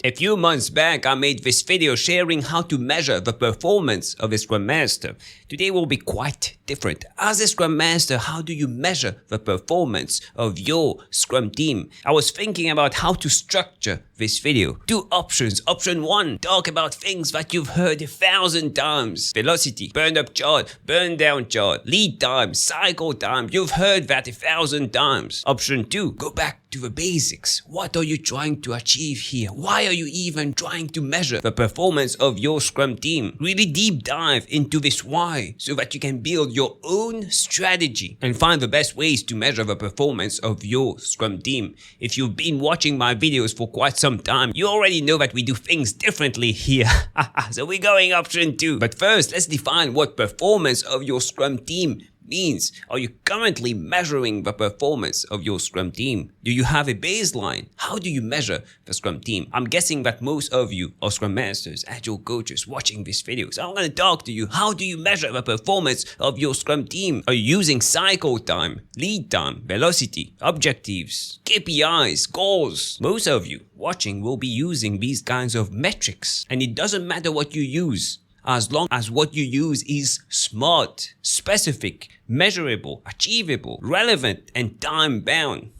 A few months back, I made this video sharing how to measure the performance of a Scrum Master. Today will be quite different. As a Scrum Master, how do you measure the performance of your Scrum team? I was thinking about how to structure this video. Two options. Option 1, talk about things that you've heard 1,000 times. Velocity, burn up chart, burn down chart, lead time, cycle time. You've heard that 1,000 times. Option 2, go back to the basics. What are you trying to achieve here? Why are you even trying to measure the performance of your Scrum team? Really deep dive into this why so that you can build your own strategy and find the best ways to measure the performance of your Scrum team. If you've been watching my videos for quite some time, you already know that we do things differently here. So we're going option 2. But first, let's define what performance of your Scrum team means. Are you currently measuring the performance of your Scrum team? Do you have a baseline? How do you measure the Scrum team? I'm guessing that most of you are Scrum Masters, Agile coaches watching this video. So I'm going to talk to you. How do you measure the performance of your Scrum team? Are you using cycle time, lead time, velocity, objectives, KPIs, goals? Most of you watching will be using these kinds of metrics, and it doesn't matter what you use, as long as what you use is smart, specific, measurable, achievable, relevant, and time-bound.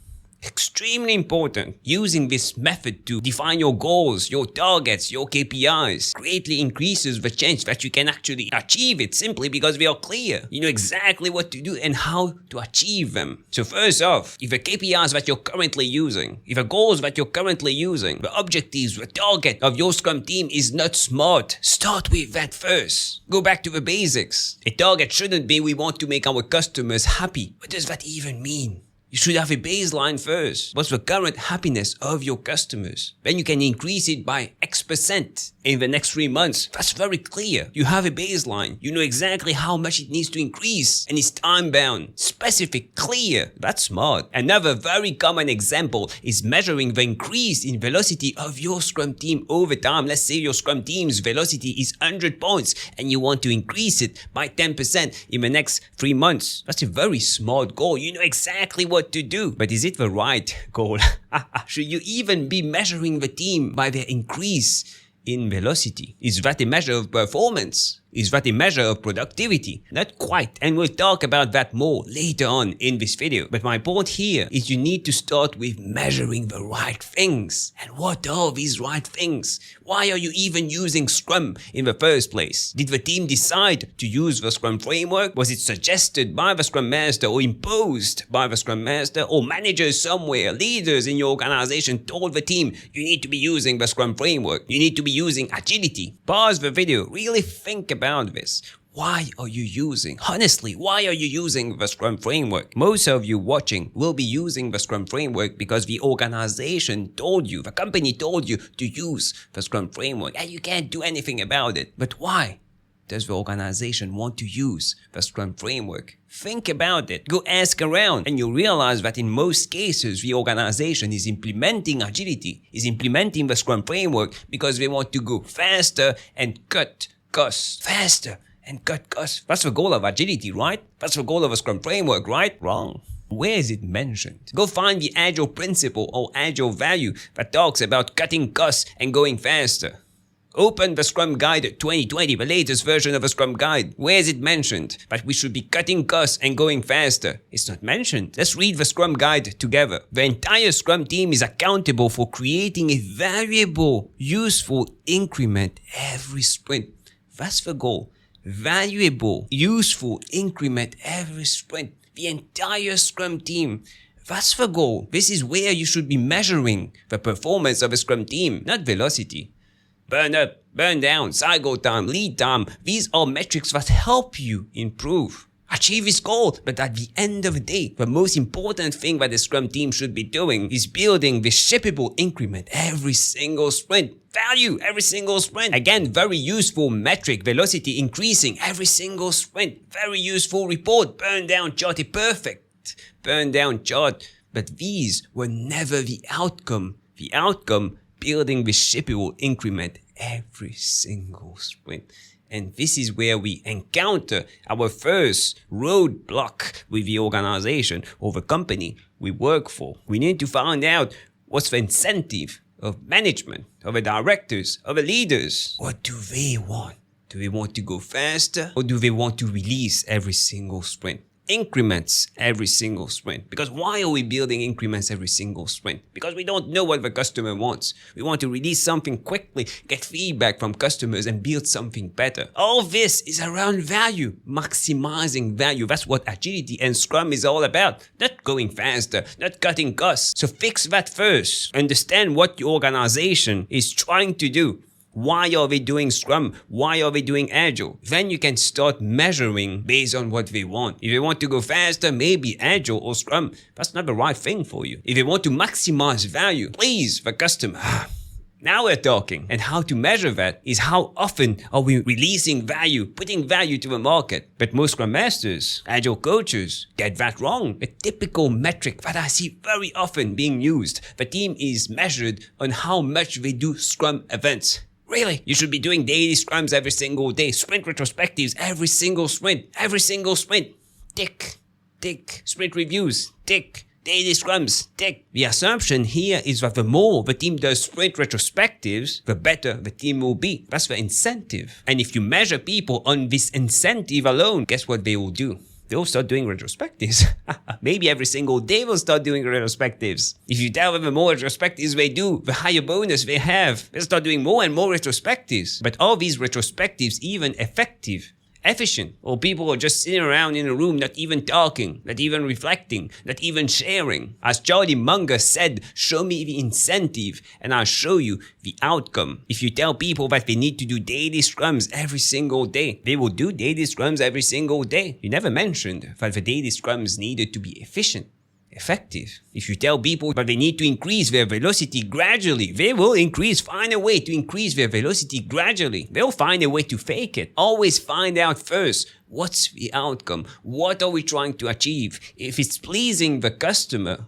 Extremely important. Using this method to define your goals, your targets, your KPIs greatly increases the chance that you can actually achieve it simply because they are clear. You know exactly what to do and how to achieve them. So first off, if the KPIs that you're currently using, if the goals that you're currently using, the objectives, the target of your Scrum team is not smart, start with that first. Go back to the basics. A target shouldn't be we want to make our customers happy. What does that even mean? You should have a baseline first. What's the current happiness of your customers? Then you can increase it by X% in the next 3 months. That's very clear. You have a baseline. You know exactly how much it needs to increase. And it's time-bound, specific, clear. That's smart. Another very common example is measuring the increase in velocity of your Scrum team over time. Let's say your Scrum team's velocity is 100 points and you want to increase it by 10% in the next 3 months. That's a very smart goal. You know exactly what to do. But is it the right goal? Should you even be measuring the team by their increase in velocity? Is that a measure of performance? Is that a measure of productivity? Not quite, and we'll talk about that more later on in this video. But my point here is you need to start with measuring the right things. And what are these right things? Why are you even using Scrum in the first place? Did the team decide to use the Scrum framework? Was it suggested by the Scrum Master or imposed by the Scrum Master? Or managers somewhere, leaders in your organization told the team, you need to be using the Scrum framework. You need to be using agility. Pause the video. Really think about this. Why are you using, honestly, why are you using the Scrum framework? Most of you watching will be using the Scrum framework because the organization told you, the company told you to use the Scrum framework and you can't do anything about it. But why does the organization want to use the Scrum framework? Think about it. Go ask around and you'll realize that in most cases, the organization is implementing agility, is implementing the Scrum framework because they want to go faster and cut costs. Faster and cut costs. That's the goal of agility, right? That's the goal of a Scrum framework, right? Wrong. Where is it mentioned? Go find the Agile principle or Agile value that talks about cutting costs and going faster. Open the Scrum Guide 2020, the latest version of a Scrum Guide. Where is it mentioned that we should be cutting costs and going faster? It's not mentioned. Let's read the Scrum Guide together. The entire Scrum team is accountable for creating a valuable, useful increment every sprint. That's the goal. Valuable, useful increment every sprint. The entire Scrum team. That's the goal. This is where you should be measuring the performance of a Scrum team, not velocity. Burn up, burn down, cycle time, lead time. These are metrics that help you improve. Achieve this goal, but at the end of the day, the most important thing that the Scrum team should be doing is building the shippable increment every single sprint. Value every single sprint. Again, very useful metric, velocity increasing every single sprint. Very useful report, burn down chart, a perfect burn down chart. But these were never the outcome. The outcome, building the shippable increment every single sprint. And this is where we encounter our first roadblock with the organization or the company we work for. We need to find out what's the incentive of management, of the directors, of the leaders. What do they want? Do they want to go faster, or do they want to release every single sprint? Increments every single sprint. Because why are we building increments every single sprint? Because we don't know what the customer wants. We want to release something quickly, get feedback from customers, and build something better. All this is around value, maximizing value. That's what agility and Scrum is all about. Not going faster, not cutting costs. So fix that first. Understand what your organization is trying to do. Why are they doing Scrum? Why are they doing Agile? Then you can start measuring based on what they want. If they want to go faster, maybe Agile or Scrum. That's not the right thing for you. If they want to maximize value, please the customer. Now we're talking. And how to measure that is how often are we releasing value, putting value to the market. But most Scrum Masters, Agile coaches get that wrong. A typical metric that I see very often being used. The team is measured on how much they do Scrum events. Really? You should be doing daily scrums every single day, sprint retrospectives every single sprint, tick, tick, sprint reviews, tick, daily scrums, tick. The assumption here is that the more the team does sprint retrospectives, the better the team will be. That's the incentive. And if you measure people on this incentive alone, guess what they will do? They'll start doing retrospectives. Maybe every single day they'll start doing retrospectives. If you tell them the more retrospectives they do, the higher bonus they have. They'll start doing more and more retrospectives. But are these retrospectives even effective? Efficient, or people are just sitting around in a room not even talking, not even reflecting, not even sharing. As Charlie Munger said, show me the incentive and I'll show you the outcome. If you tell people that they need to do daily scrums every single day, they will do daily scrums every single day. You never mentioned that the daily scrums needed to be efficient. Effective. If you tell people that they need to increase their velocity gradually, they will find a way to increase their velocity gradually. They'll find a way to fake it. Always find out first, what's the outcome? What are we trying to achieve? If it's pleasing the customer,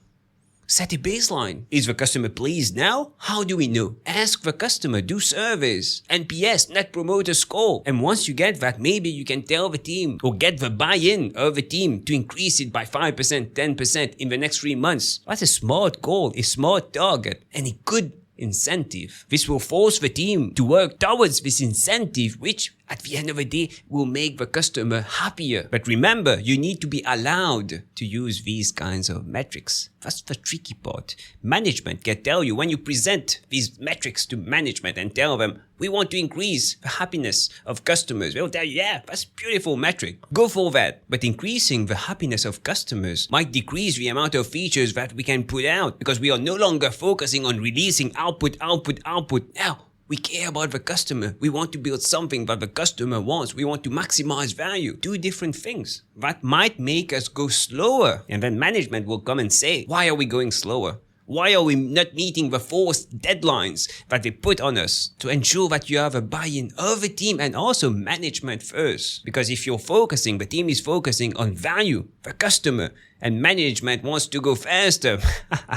set a baseline. Is the customer pleased now? How do we know? Ask the customer, do surveys, NPS, Net Promoter Score. And once you get that, maybe you can tell the team or get the buy-in of the team to increase it by 5%, 10% in the next 3 months. That's a smart goal, a smart target, and a good incentive. This will force the team to work towards this incentive, which at the end of the day will make the customer happier. But remember, you need to be allowed to use these kinds of metrics. That's the tricky part. Management can tell you when you present these metrics to management and tell them, we want to increase the happiness of customers. They'll tell you, yeah, that's a beautiful metric. Go for that. But increasing the happiness of customers might decrease the amount of features that we can put out because we are no longer focusing on releasing output. Now, we care about the customer. We want to build something that the customer wants. We want to maximize value. Two different things. That might make us go slower. And then management will come and say, why are we going slower? Why are we not meeting the forced deadlines that they put on us to ensure that you have a buy-in of the team and also management first? Because if you're focusing, the team is focusing on value, the customer, and management wants to go faster,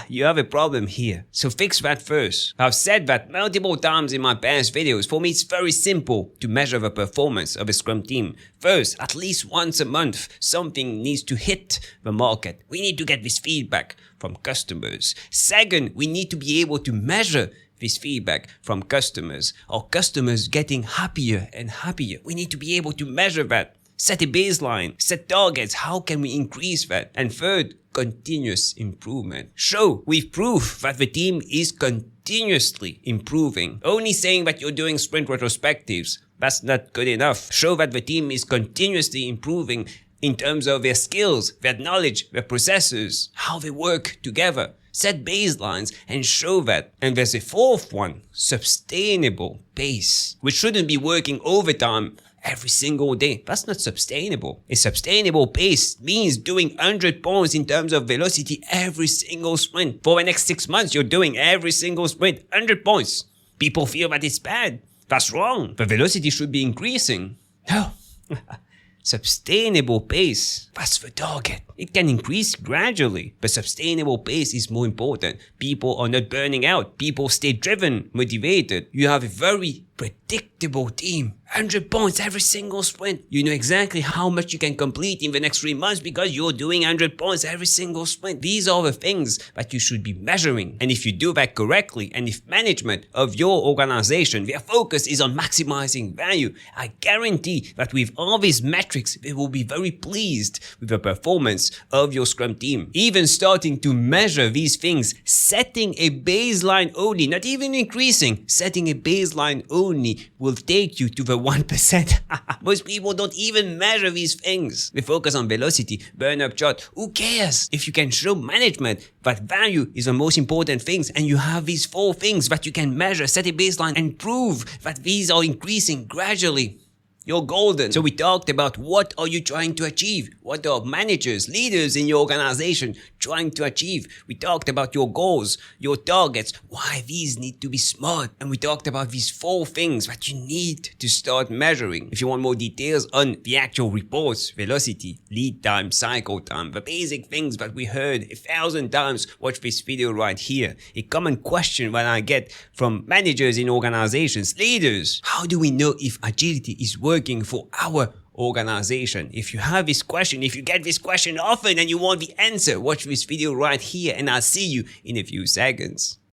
you have a problem here. So fix that first. I've said that multiple times in my past videos. For me, it's very simple to measure the performance of a Scrum team. First, at least once a month, something needs to hit the market. We need to get this feedback from customers. Second, we need to be able to measure this feedback from customers. Are customers getting happier and happier? We need to be able to measure that. Set a baseline, set targets. How can we increase that? And third, continuous improvement. Show with proof that the team is continuously improving. Only saying that you're doing sprint retrospectives, that's not good enough. Show that the team is continuously improving in terms of their skills, their knowledge, their processes, how they work together. Set baselines and show that. And there's a fourth one, sustainable pace. We shouldn't be working overtime every single day. That's not sustainable. A sustainable pace means doing 100 points in terms of velocity every single sprint. For the next 6 months, you're doing every single sprint, 100 points. People feel that it's bad. That's wrong. The velocity should be increasing. No. Sustainable pace, that's the target. It can increase gradually, but sustainable pace is more important. People are not burning out. People stay driven, motivated. You have a very predictable team, 100 points every single sprint. You know exactly how much you can complete in the next 3 months because you're doing 100 points every single sprint. These are the things that you should be measuring. And if you do that correctly, and if management of your organization, their focus is on maximizing value, I guarantee that with all these metrics, they will be very pleased with the performance of your Scrum team. Even starting to measure these things, setting a baseline only, not even increasing, setting a baseline only will take you to the 1%. Most people don't even measure these things. They focus on velocity, burn-up chart. Who cares? If you can show management that value is the most important things and you have these 4 things that you can measure, set a baseline and prove that these are increasing gradually, you're golden. So we talked about what are you trying to achieve? What are managers, leaders in your organization trying to achieve? We talked about your goals, your targets, why these need to be smart. And we talked about these 4 things that you need to start measuring. If you want more details on the actual reports, velocity, lead time, cycle time, the basic things that we heard 1,000 times, watch this video right here. A common question that I get from managers in organizations, leaders, how do we know if agility is working for our organization? If you have this question, if you get this question often and you want the answer, watch this video right here and I'll see you in a few seconds.